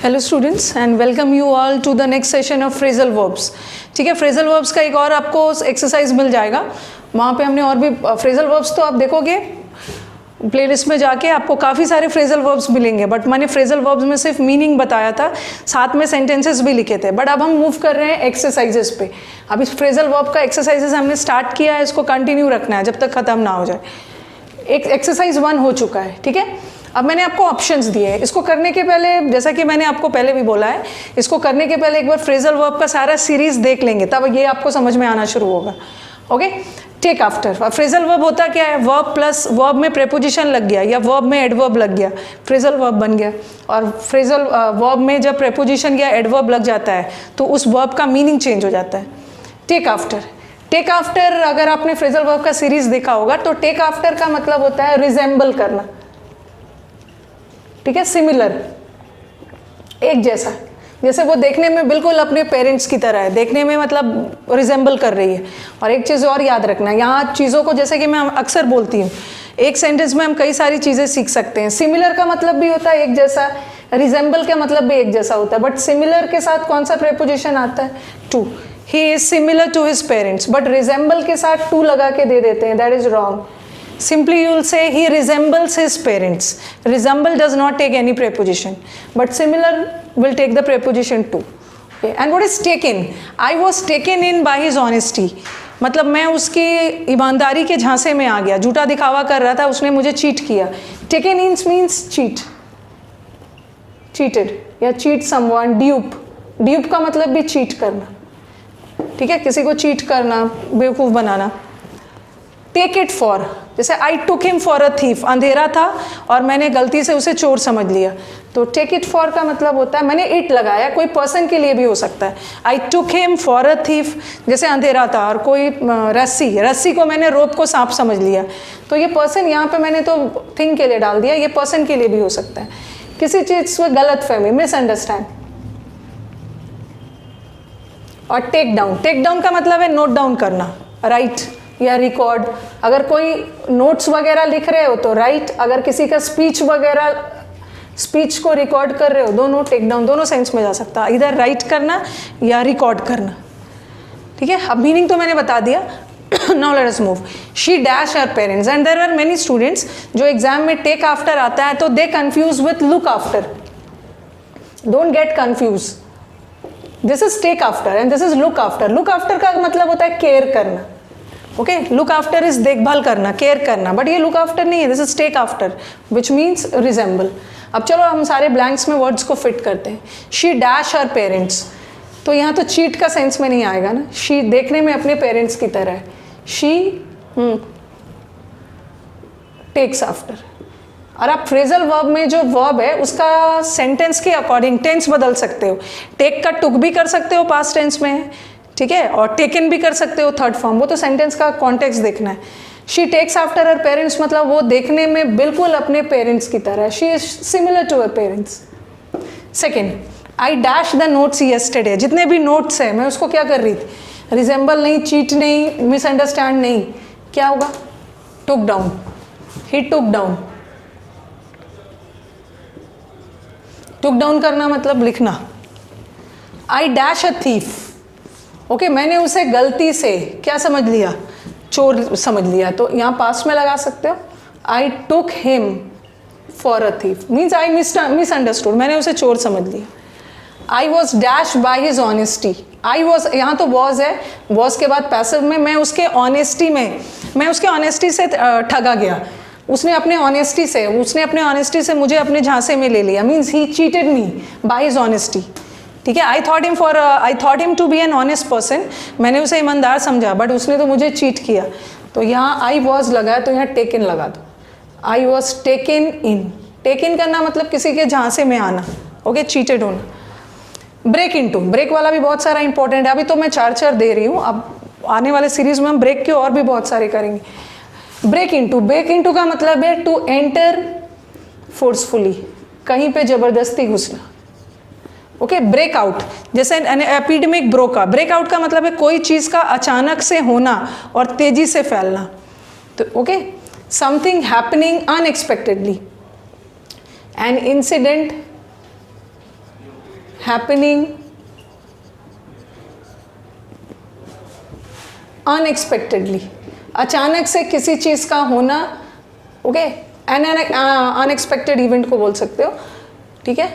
Hello students and welcome you all to the next session of phrasal verbs. ठीक है, phrasal verbs का एक और आपको एक्सरसाइज मिल जाएगा, वहाँ पे हमने और भी फ्रेजल वर्ब्स तो आप देखोगे प्लेलिस्ट में जाके आपको काफ़ी सारे फ्रेजल वर्ब्स मिलेंगे, बट मैंने फ्रेजल वर्ब्स में सिर्फ मीनिंग बताया था, साथ में सेंटेंसेस भी लिखे थे। बट अब हम मूव कर रहे हैं एक्सरसाइजेस पे। अब इस फ्रेजल वर्ब का एक्सरसाइजेस हमने स्टार्ट किया है, इसको कंटिन्यू रखना है जब तक ख़त्म ना हो जाए। एक एक्सरसाइज 1 हो चुका है, ठीक है। अब मैंने आपको ऑप्शंस दिए हैं, इसको करने के पहले जैसा कि मैंने आपको पहले भी बोला है, इसको करने के पहले एक बार फ्रेजल वर्ब का सारा सीरीज देख लेंगे, तब ये आपको समझ में आना शुरू होगा। Okay, take after. Phrasal verb होता क्या है? वर्ब प्लस वर्ब में प्रेपोजिशन लग गया या वर्ब में एडवर्ब लग गया, फ्रेजल वर्ब बन गया। और फ्रेजल वर्ब में जब प्रेपोजिशन या एडवर्ब लग जाता है तो उस वर्ब का मीनिंग चेंज हो जाता है। टेक आफ्टर, टेक आफ्टर अगर आपने फ्रेजल वर्ब का सीरीज देखा होगा तो टेक आफ्टर का मतलब होता है रिजेंबल करना, ठीक है, सिमिलर, एक जैसा, जैसे वो देखने में बिल्कुल अपने पेरेंट्स की तरह है, देखने में मतलब रिजेंबल कर रही है। और एक चीज़ और याद रखना, यहाँ चीज़ों को जैसे कि मैं अक्सर बोलती हूँ, एक सेंटेंस में हम कई सारी चीज़ें सीख सकते हैं। सिमिलर का मतलब भी होता है एक जैसा, रिजेंबल का मतलब भी एक जैसा होता है, बट सिमिलर के साथ कौन सा प्रेपोजिशन आता है? To. He is similar to his parents, but resemble के साथ टू लगा के दे देते हैं, that is wrong. Simply you will say he resembles his parents. Resemble does not take any preposition, but similar will take the preposition too. Okay. And what is taken? I was taken in by his honesty. मतलब मैं उसकी ईमानदारी के झांसे में आ गया, झूठा दिखावा कर रहा था, उसने मुझे चीट किया। Taken in means cheat, cheated या cheat someone, dupe. Dupe का मतलब भी cheat करना, ठीक है, किसी को cheat करना, बेवकूफ़ बनाना। टेक इट फॉर, जैसे I took him for a thief, अंधेरा था और मैंने गलती से उसे चोर समझ लिया, तो टेक इट फॉर का मतलब होता है मैंने इट लगाया, कोई पर्सन के लिए भी हो सकता है। I took him for a thief, जैसे अंधेरा था और कोई रस्सी को मैंने रोप को सांप समझ लिया, तो ये पर्सन यहाँ पे मैंने तो थिंग के लिए डाल दिया, ये पर्सन के लिए भी हो सकता है। किसी चीज़ को गलत फहमी, मिसअंडरस्टैंड। और टेक डाउन, टेक डाउन का मतलब है नोट डाउन करना, राइट या रिकॉर्ड। अगर कोई नोट्स वगैरह लिख रहे हो तो राइट, अगर किसी का स्पीच को रिकॉर्ड कर रहे हो, दोनों टेक डाउन, दोनों सेंस में जा सकता है, इधर राइट करना या रिकॉर्ड करना, ठीक है। अब मीनिंग तो मैंने बता दिया। Now let us move. She dash her parents, and there are many students जो एग्जाम में टेक आफ्टर आता है तो they confuse with look after. Don't get confuse, this is take after and this is look after. Look after का मतलब होता है care करना, ओके, लुक आफ्टर इज देखभाल करना, केयर करना, बट ये लुक आफ्टर नहीं है, this is take after which means resemble. अब चलो हम सारे ब्लैंक्स में वर्ड्स को फिट करते हैं। शी डैश हर पेरेंट्स, तो यहाँ तो चीट का सेंस में नहीं आएगा ना, शी देखने में अपने पेरेंट्स की तरह है। She takes after. और आप फ्रेजल वर्ब में जो वर्ब है उसका सेंटेंस के अकॉर्डिंग टेंस बदल सकते हो। टेक का टुक भी कर सकते हो, पास्ट टेंस में, ठीक है, और टेकन भी कर सकते हो थर्ड फॉर्म, वो तो सेंटेंस का कॉन्टेक्स्ट देखना है। She takes after her parents मतलब वो देखने में बिल्कुल अपने पेरेंट्स की तरह है, she is similar to her parents. Second, I dash the notes yesterday, जितने भी नोट्स हैं मैं उसको क्या कर रही थी, रिजेंबल नहीं, चीट नहीं, मिसअंडरस्टैंड नहीं, क्या होगा, टुक डाउन, ही टुक डाउन। टुक डाउन करना मतलब लिखना। I dash a thief, okay, मैंने उसे गलती से क्या समझ लिया, चोर समझ लिया, तो यहाँ पास्ट में लगा सकते हो। I took him for a thief means I misunderstood, मैंने उसे चोर समझ लिया। I was dash by his honesty, I was, यहाँ तो वॉज है, वॉज के बाद पैसिव में, मैं उसके ऑनेस्टी से ठगा गया, उसने अपने ऑनेस्टी से मुझे अपने झांसे में ले लिया, means he cheated me by his honesty, ठीक है। I thought him to be an honest person, मैंने उसे ईमानदार समझा, बट उसने तो मुझे चीट किया, तो यहाँ आई वॉज लगा तो यहाँ टेकन लगा दो। I was taken in, taken करना मतलब किसी के झांसे में आना, ओके, चीटेड होना। ब्रेक इनटू, ब्रेक वाला भी बहुत सारा इंपॉर्टेंट है, अभी तो मैं चार दे रही हूँ, अब आने वाले सीरीज में हम ब्रेक के और भी बहुत सारे करेंगे। ब्रेक इनटू का मतलब है टू एंटर फोर्सफुली, कहीं पे जबरदस्ती घुसना, ओके। ब्रेकआउट, जैसे एपिडेमिक ब्रोका, ब्रेकआउट का मतलब है कोई चीज़ का अचानक से होना और तेजी से फैलना, तो okay. Something happening unexpectedly, an incident happening unexpectedly, अचानक से किसी चीज़ का होना, ओके, एन अनएक्सपेक्टेड इवेंट को बोल सकते हो, ठीक है।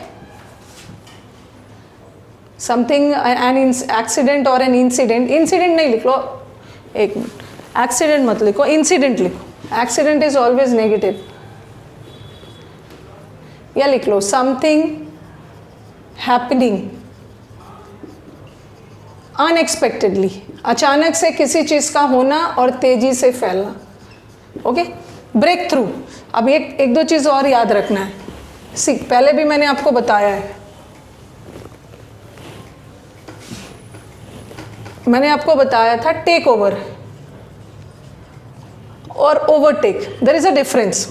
समथिंग एन एक्सीडेंट और एन इंसिडेंट, इंसिडेंट नहीं लिख लो, एक मिनट, एक्सीडेंट मत लिखो, इंसिडेंट लिखो, एक्सीडेंट इज ऑलवेज नेगेटिव, या लिख लो समथिंग हैपनिंग अनएक्सपेक्टेडली, अचानक से किसी चीज़ का होना और तेजी से फैलना, ओके। ब्रेक थ्रू, अब एक दो चीज़ और याद रखना है, पहले भी मैंने आपको बताया है, मैंने आपको बताया था टेक ओवर और overtake, there is a difference,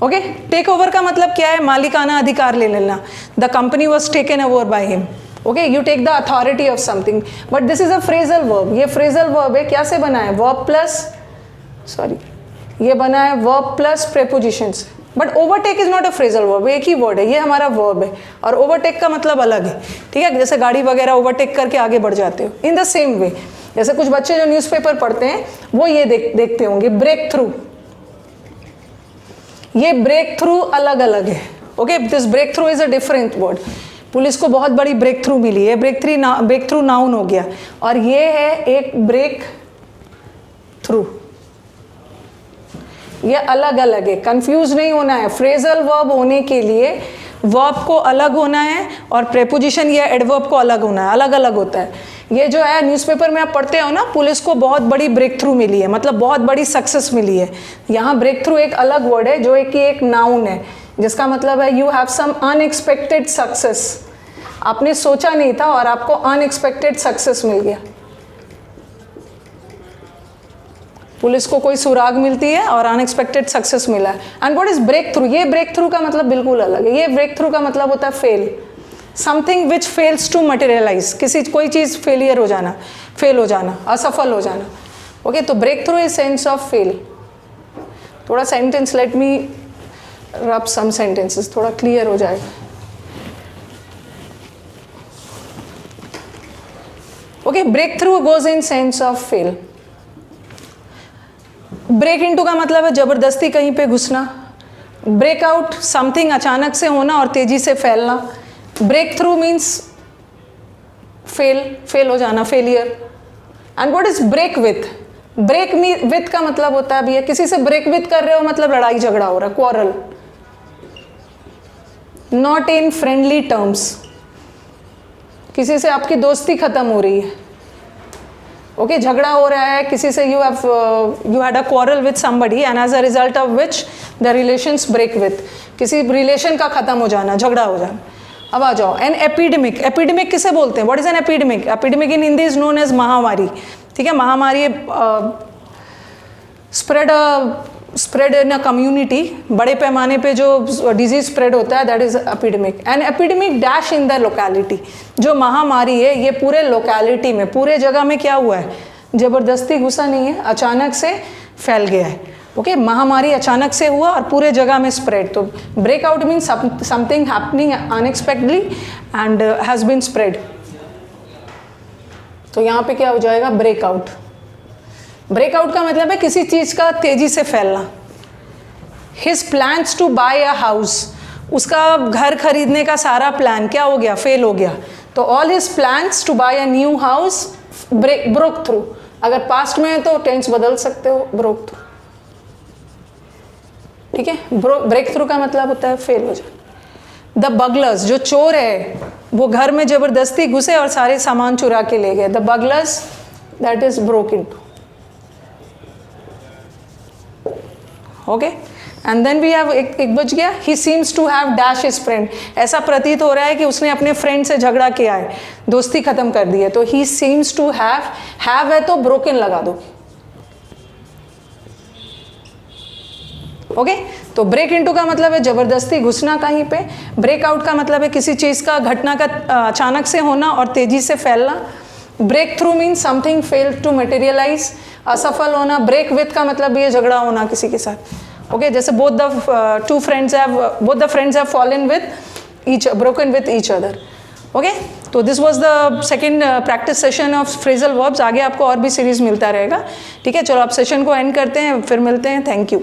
okay. Take over का मतलब क्या है? मालिकाना अधिकार ले लेना, the company was taken over by him, okay, you take the authority of something, but this is a phrasal verb, ये फ्रेजल वर्ब है, क्या से बना है? वर्ब प्लस, सॉरी, ये बना है वर्ब प्लस प्रेपोजिशन से, but overtake is not a phrasal verb, एक ही वर्ड है, ये हमारा वर्ब है, और ओवरटेक का मतलब अलग है, ठीक है। जैसे गाड़ी वगैरह ओवरटेक करके आगे बढ़ जाते हो, इन द सेम वे, जैसे कुछ बच्चे जो न्यूज़पेपर पढ़ते हैं वो ये देखते होंगे, ब्रेक थ्रू, ये ब्रेक थ्रू अलग अलग है, okay, this break through is a different word. Police को बहुत बड़ी ब्रेक थ्रू मिली है, ब्रेक थ्रू नाउन हो गया, और ये है एक ब्रेक थ्रू, ये अलग अलग है, कंफ्यूज नहीं होना है। फ्रेजल वर्ब होने के लिए वर्ब को अलग होना है और प्रेपोजिशन या एडवर्ब को अलग होना है, अलग अलग होता है। ये जो है न्यूज़पेपर में आप पढ़ते हो ना, पुलिस को बहुत बड़ी ब्रेक थ्रू मिली है, मतलब बहुत बड़ी सक्सेस मिली है। यहाँ ब्रेक थ्रू एक अलग वर्ड है जो एक नाउन है, जिसका मतलब है you have some unexpected success, आपने सोचा नहीं था और आपको अनएक्सपेक्टेड सक्सेस मिल गया। पुलिस को कोई सुराग मिलती है और अनएक्सपेक्टेड सक्सेस मिला है। And what is break through? ये ब्रेक थ्रू का मतलब बिल्कुल अलग है। ये ब्रेक थ्रू का मतलब होता है fail, something which fails to materialize, कोई चीज़ फेलियर हो जाना, फेल हो जाना, असफल हो जाना, ओके। तो break through is sense of fail. थोड़ा sentence, let me rub some sentences, थोड़ा क्लियर हो जाएगा, okay. Break through goes in sense of fail. Break into का मतलब है जबरदस्ती कहीं पे घुसना। ब्रेक आउट, समथिंग अचानक से होना और तेजी से फैलना। ब्रेक थ्रू मीन्स फेल हो जाना, failure. And what is break with? Break with का मतलब होता है भैया किसी से ब्रेक विथ कर रहे हो, मतलब लड़ाई झगड़ा हो रहा, quarrel, not in friendly terms, किसी से आपकी दोस्ती खत्म हो रही है, ओके, झगड़ा हो रहा है किसी से, you had a quarrel with somebody and as a result of which the relations break with, किसी रिलेशन का खत्म हो जाना, झगड़ा हो जाना। अब आ जाओ, एन एपिडेमिक। एपिडेमिक किसे बोलते हैं? What is an epidemic? Epidemic in Hindi is known as महामारी, ठीक है। महामारी स्प्रेड इन अ कम्युनिटी, बड़े पैमाने पे जो डिजीज स्प्रेड होता है, that is epidemic. And epidemic dash in the locality, जो महामारी है ये पूरे लोकेलिटी में, पूरे जगह में क्या हुआ है? जबरदस्ती घुसा नहीं है, अचानक से फैल गया है, ओके। महामारी अचानक से हुआ और पूरे जगह में स्प्रेड। तो breakout means something happening unexpectedly and has been spread. तो यहाँ पे क्या हो जाएगा? ब्रेकआउट। ब्रेकआउट का मतलब है किसी चीज का तेजी से फैलना। His plans to buy a house, उसका घर खरीदने का सारा प्लान क्या हो गया? फेल हो गया। तो all his plans to buy a new house broke through. अगर पास्ट में है तो टेंस बदल सकते हो, ब्रोक थ्रू, ठीक है। ब्रेक थ्रू का मतलब होता है फेल हो जाना। द बगलर्स, जो चोर है वो घर में जबरदस्ती घुसे और सारे सामान चुरा के ले गए। The burglars, that is broke into, okay. And then we have एक बच गया, he seems to have dash his friend. ऐसा प्रतीत हो रहा है कि उसने अपने फ्रेंड से झगड़ा किया है, दोस्ती खत्म कर दी है। तो ही सीम्स टू हैव है तो ब्रोकन लगा दो, ओके। तो ब्रेक इनटू का मतलब है जबरदस्ती घुसना कहीं पे। ब्रेक आउट का मतलब है किसी चीज का, घटना का अचानक से होना और तेजी से फैलना। Break through means something fail to materialize, असफल होना। ब्रेक विथ का मतलब ये झगड़ा होना किसी के साथ, ओके। जैसे both the friends have fallen with broken with each other. Okay, तो this was the second practice session of phrasal verbs. आगे आपको और भी सीरीज मिलता रहेगा. ठीक है, चलो आप सेशन को एंड करते हैं, फिर मिलते हैं. Thank you.